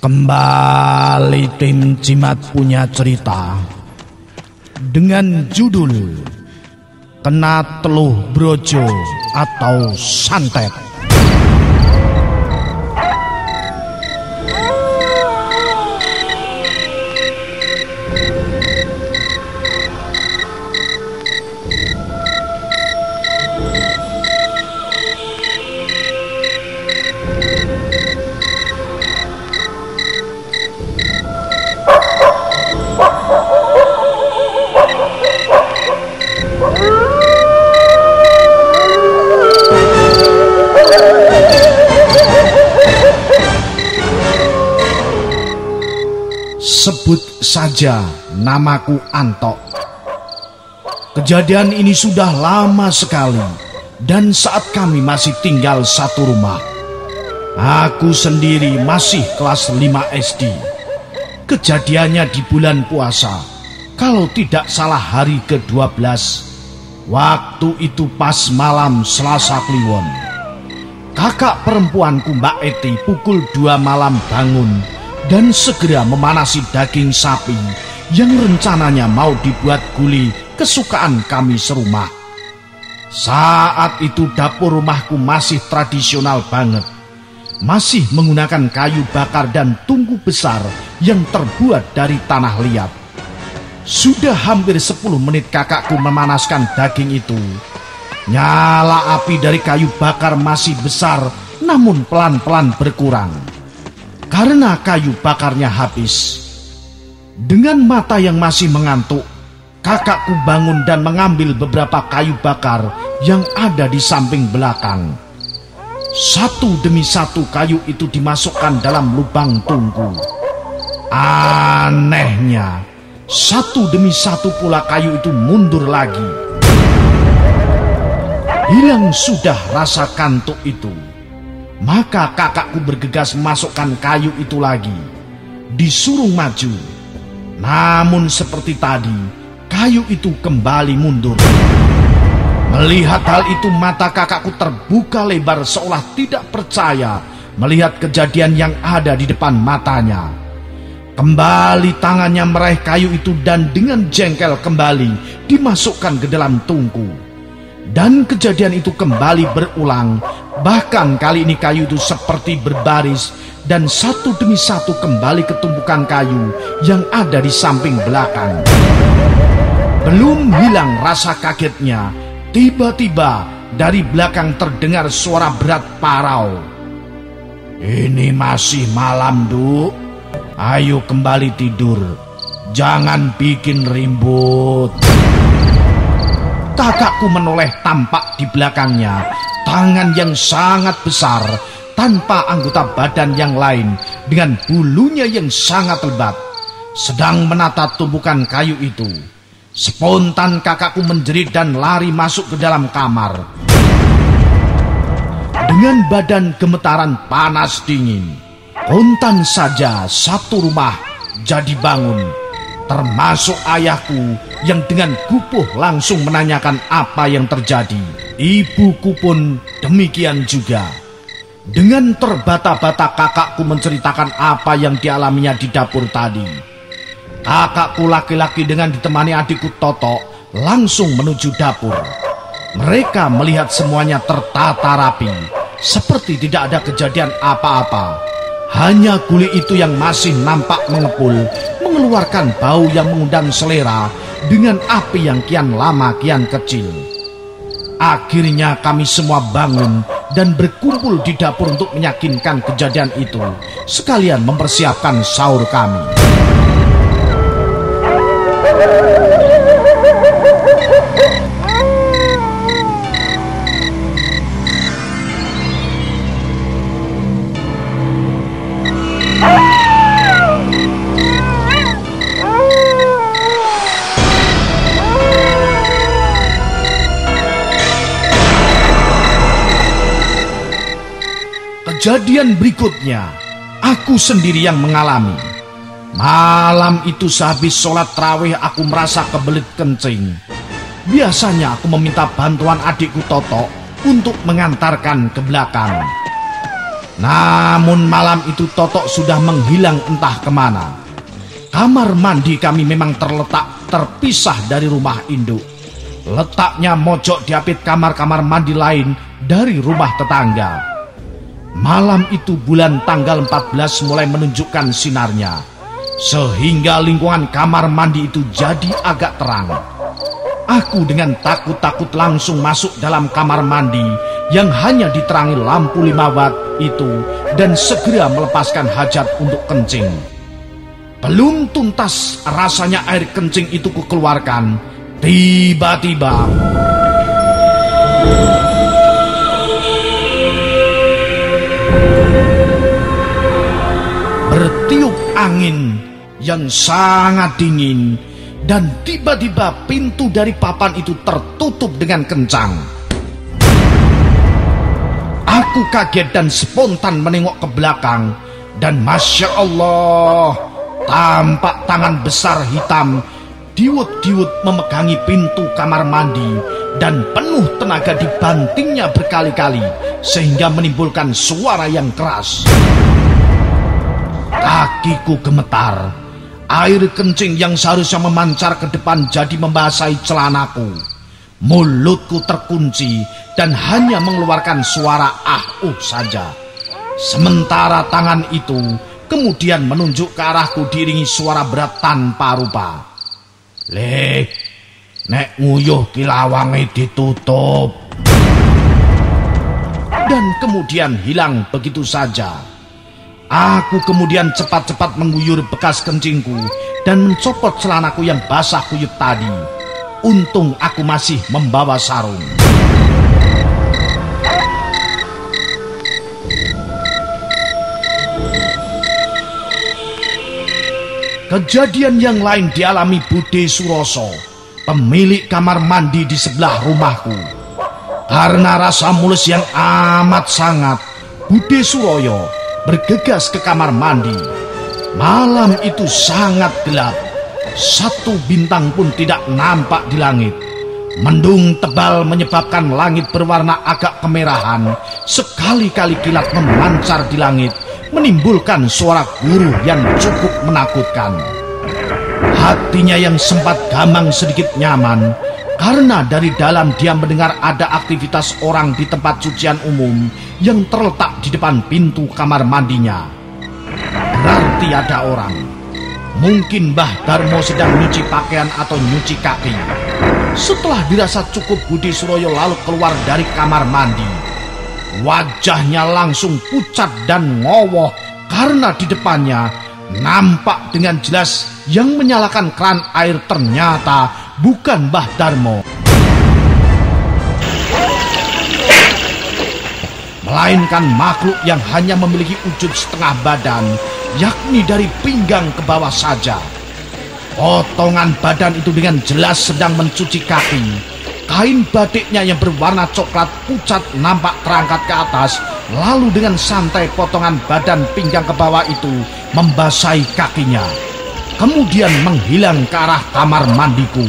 Kembali tim Jimat punya cerita dengan judul Kena Teluh Brojo atau Santet. Sebut saja namaku Antok. Kejadian ini sudah lama sekali dan saat kami masih tinggal satu rumah. Aku sendiri masih kelas 5 SD. Kejadiannya di bulan puasa, kalau tidak salah hari ke-12. Waktu itu pas malam Selasa Kliwon. Kakak perempuanku Mbak Eti pukul 2 malam bangun dan segera memanasi daging sapi yang rencananya mau dibuat gulai kesukaan kami serumah. Saat itu dapur rumahku masih tradisional banget. Masih menggunakan kayu bakar dan tungku besar yang terbuat dari tanah liat. Sudah hampir 10 menit kakakku memanaskan daging itu. Nyala api dari kayu bakar masih besar namun pelan-pelan berkurang karena kayu bakarnya habis. Dengan mata yang masih mengantuk, kakakku bangun dan mengambil beberapa kayu bakar yang ada di samping belakang. Satu demi satu kayu itu dimasukkan dalam lubang tungku. Anehnya, satu demi satu pula kayu itu mundur lagi. Hilang sudah rasa kantuk itu. Maka kakakku bergegas memasukkan kayu itu lagi. Disuruh maju. Namun seperti tadi, kayu itu kembali mundur. Melihat hal itu mata kakakku terbuka lebar seolah tidak percaya melihat kejadian yang ada di depan matanya. Kembali tangannya meraih kayu itu dan dengan jengkel kembali dimasukkan ke dalam tungku. Dan kejadian itu kembali berulang. Bahkan kali ini kayu itu seperti berbaris dan satu demi satu kembali ke tumpukan kayu yang ada di samping belakang. Belum hilang rasa kagetnya, tiba-tiba dari belakang terdengar suara berat parau. "Ini masih malam, Duk. Ayo kembali tidur. Jangan bikin ribut." Kakakku menoleh tampak di belakangnya tangan yang sangat besar tanpa anggota badan yang lain dengan bulunya yang sangat lebat sedang menata tumpukan kayu itu. Spontan kakakku menjerit dan lari masuk ke dalam kamar. Dengan badan gemetaran panas dingin, kontan saja satu rumah jadi bangun, termasuk ayahku yang dengan gupuh langsung menanyakan apa yang terjadi. Ibuku pun demikian juga. Dengan terbata-bata kakakku menceritakan apa yang dialaminya di dapur tadi. Kakakku laki-laki dengan ditemani adikku Toto langsung menuju dapur. Mereka melihat semuanya tertata rapi, seperti tidak ada kejadian apa-apa. Hanya gulai itu yang masih nampak mengepul, mengeluarkan bau yang mengundang selera dengan api yang kian lama kian kecil. Akhirnya kami semua bangun dan berkumpul di dapur untuk meyakinkan kejadian itu, sekalian mempersiapkan sahur kami. Kejadian berikutnya Aku sendiri yang mengalami. Malam itu sehabis sholat tarawih aku merasa kebelit kencing. Biasanya aku meminta bantuan adikku Toto untuk mengantarkan ke belakang. Namun malam itu Toto sudah menghilang entah kemana. Kamar mandi kami memang terletak terpisah dari rumah induk. Letaknya mojok diapit kamar-kamar mandi lain dari rumah tetangga. Malam itu bulan tanggal 14 mulai menunjukkan sinarnya, sehingga lingkungan kamar mandi itu jadi agak terang. Aku dengan takut-takut langsung masuk dalam kamar mandi yang hanya diterangi lampu 5 watt itu dan segera melepaskan hajat untuk kencing. Belum tuntas rasanya air kencing itu kukeluarkan, tiba-tiba bertiup angin yang sangat dingin dan tiba-tiba pintu dari papan itu tertutup dengan kencang. Aku kaget dan spontan menengok ke belakang dan Masya Allah, tampak tangan besar hitam diwut-diwut memegangi pintu kamar mandi dan penuh tenaga dibantingnya berkali-kali sehingga menimbulkan suara yang keras. Kakiku gemetar. Air kencing yang seharusnya memancar ke depan jadi membasahi celanaku. Mulutku terkunci dan hanya mengeluarkan suara saja. Sementara tangan itu kemudian menunjuk ke arahku diiringi suara berat tanpa rupa. "Leh, nek nguyuh ki lawange ditutup." Dan kemudian hilang begitu saja. Aku kemudian cepat-cepat mengguyur bekas kencingku dan mencopot celanaku yang basah kuyup tadi. Untung aku masih membawa sarung. Kejadian yang lain dialami Bude Suroso, pemilik kamar mandi di sebelah rumahku. Karena rasa mulus yang amat sangat, Bude Suroyo bergegas ke kamar mandi. Malam itu sangat gelap. Satu bintang pun tidak nampak di langit. Mendung tebal menyebabkan langit berwarna agak kemerahan. Sekali-kali kilat memancar di langit, menimbulkan suara guruh yang cukup menakutkan. Hatinya yang sempat gamang sedikit nyaman, karena dari dalam dia mendengar ada aktivitas orang di tempat cucian umum yang terletak di depan pintu kamar mandinya. Berarti ada orang. Mungkin Mbah Darmo sedang nyuci pakaian atau nyuci kaki. Setelah dirasa cukup, Bude Suroyo lalu keluar dari kamar mandi. Wajahnya langsung pucat dan ngowoh karena di depannya nampak dengan jelas yang menyalakan keran air ternyata bukan Mbah Darmo, melainkan makhluk yang hanya memiliki wujud setengah badan, yakni dari pinggang ke bawah saja. Potongan badan itu dengan jelas sedang mencuci kaki. Kain batiknya yang berwarna coklat pucat nampak terangkat ke atas, lalu dengan santai potongan badan pinggang ke bawah itu membasahi kakinya. Kemudian menghilang ke arah kamar mandiku.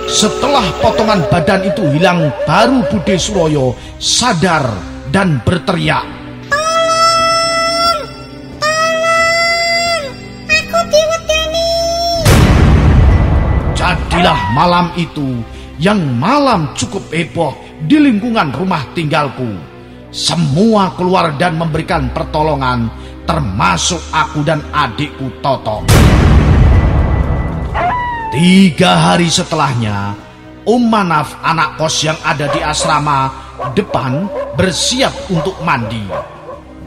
Setelah potongan badan itu hilang, baru Bude Suroyo sadar dan berteriak, "Tolong! Tolong! Aku diwedeni!" Jadilah malam itu yang malam cukup heboh di lingkungan rumah tinggalku. Semua keluar dan memberikan pertolongan, termasuk aku dan adikku Toto. 3 hari setelahnya, Manaf, anak kos yang ada di asrama depan, bersiap untuk mandi.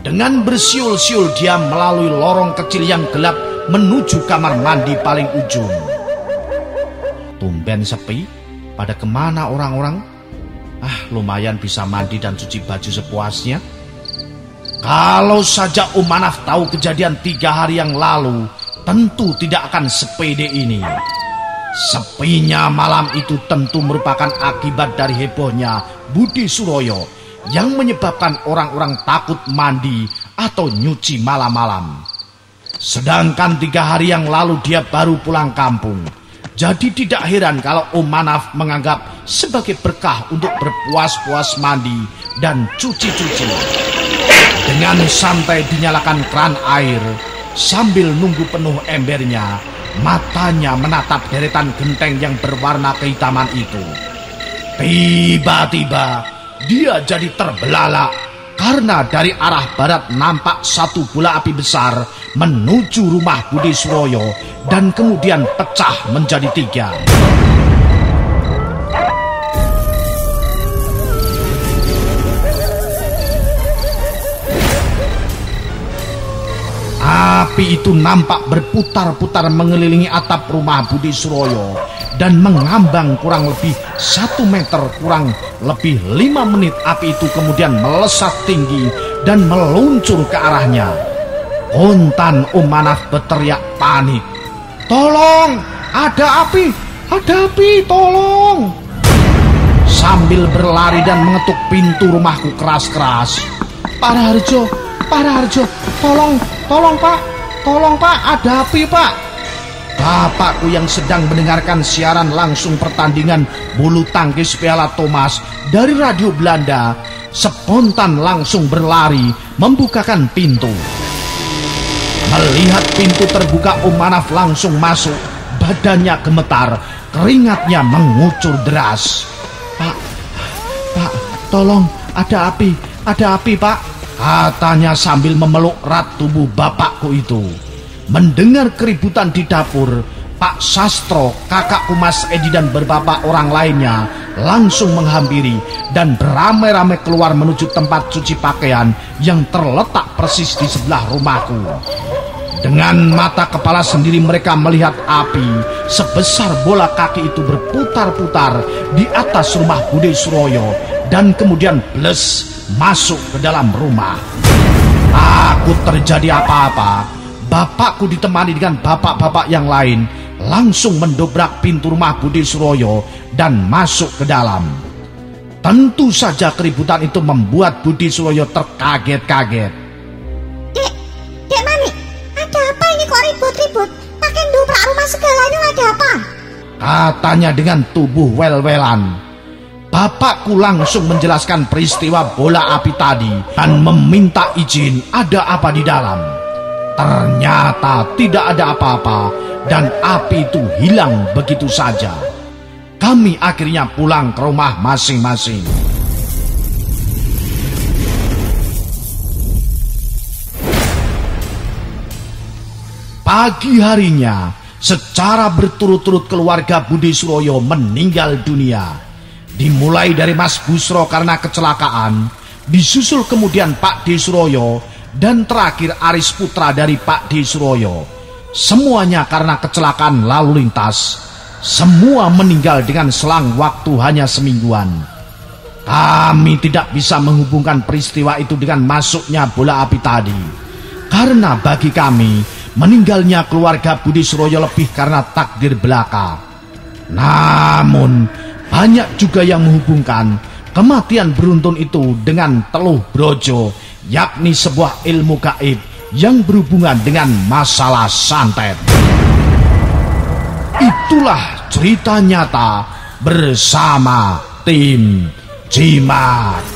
Dengan bersiul-siul dia melalui lorong kecil yang gelap menuju kamar mandi paling ujung. Tumben sepi, pada kemana orang-orang? Lumayan bisa mandi dan cuci baju sepuasnya. Kalau saja Manaf tahu kejadian 3 hari yang lalu, tentu tidak akan sepede ini. Sepinya malam itu tentu merupakan akibat dari hebohnya Budi Suroyo yang menyebabkan orang-orang takut mandi atau nyuci malam-malam. Sedangkan 3 hari yang lalu dia baru pulang kampung. Jadi tidak heran kalau Om Manaf menganggap sebagai berkah untuk berpuas-puas mandi dan cuci-cuci. Dengan santai dinyalakan keran air, sambil nunggu penuh embernya, matanya menatap deretan genteng yang berwarna kehitaman itu. Tiba-tiba dia jadi terbelalak karena dari arah barat nampak satu bola api besar menuju rumah Budi Suroyo dan kemudian pecah menjadi 3. Api itu nampak berputar-putar mengelilingi atap rumah Budi Suroyo dan mengambang kurang lebih 1 meter, kurang lebih 5 menit. Api itu kemudian melesat tinggi dan meluncur ke arahnya. Kontan Om Manaf berteriak panik, "Tolong, ada api, tolong!" Sambil berlari dan mengetuk pintu rumahku keras-keras. Pak Raharjo, tolong Pak, ada api Pak." Bapakku yang sedang mendengarkan siaran langsung pertandingan bulu tangkis Piala Thomas dari radio Belanda spontan langsung berlari membukakan pintu. Melihat pintu terbuka, Om Manaf langsung masuk. Badannya gemetar, keringatnya mengucur deras. Pak, tolong, ada api Pak, katanya sambil memeluk erat tubuh bapakku itu. Mendengar keributan di dapur, Pak Sastro, kakakku Mas Edi dan beberapa orang lainnya langsung menghampiri dan beramai-ramai keluar menuju tempat cuci pakaian yang terletak persis di sebelah rumahku. Dengan mata kepala sendiri mereka melihat api sebesar bola kaki itu berputar-putar di atas rumah Budi Suroyo dan kemudian bles masuk ke dalam rumah. Takut terjadi apa-apa, bapakku ditemani dengan bapak-bapak yang lain langsung mendobrak pintu rumah Budi Suroyo dan masuk ke dalam. Tentu saja keributan itu membuat Budi Suroyo terkaget-kaget. Dek Mani, ada apa ini kok ribut-ribut? Pakai dobrak rumah segalanya, ada apa? Katanya dengan tubuh wel-welan. Bapakku langsung menjelaskan peristiwa bola api tadi dan meminta izin ada apa di dalam. Ternyata tidak ada apa-apa dan api itu hilang begitu saja. Kami akhirnya pulang ke rumah masing-masing. Pagi harinya, secara berturut-turut keluarga Budi Suroyo meninggal dunia. Dimulai dari Mas Busro karena kecelakaan, disusul kemudian Pak D. Suroyo, dan terakhir Aris putra dari Pak D. Suroyo. Semuanya karena kecelakaan lalu lintas. Semua meninggal dengan selang waktu hanya semingguan. Kami tidak bisa menghubungkan peristiwa itu dengan masuknya bola api tadi, karena bagi kami meninggalnya keluarga Budi Suroyo lebih karena takdir belaka. Namun banyak juga yang menghubungkan kematian beruntun itu dengan teluh brojo, yakni sebuah ilmu gaib yang berhubungan dengan masalah santet. Itulah cerita nyata bersama tim Jimat.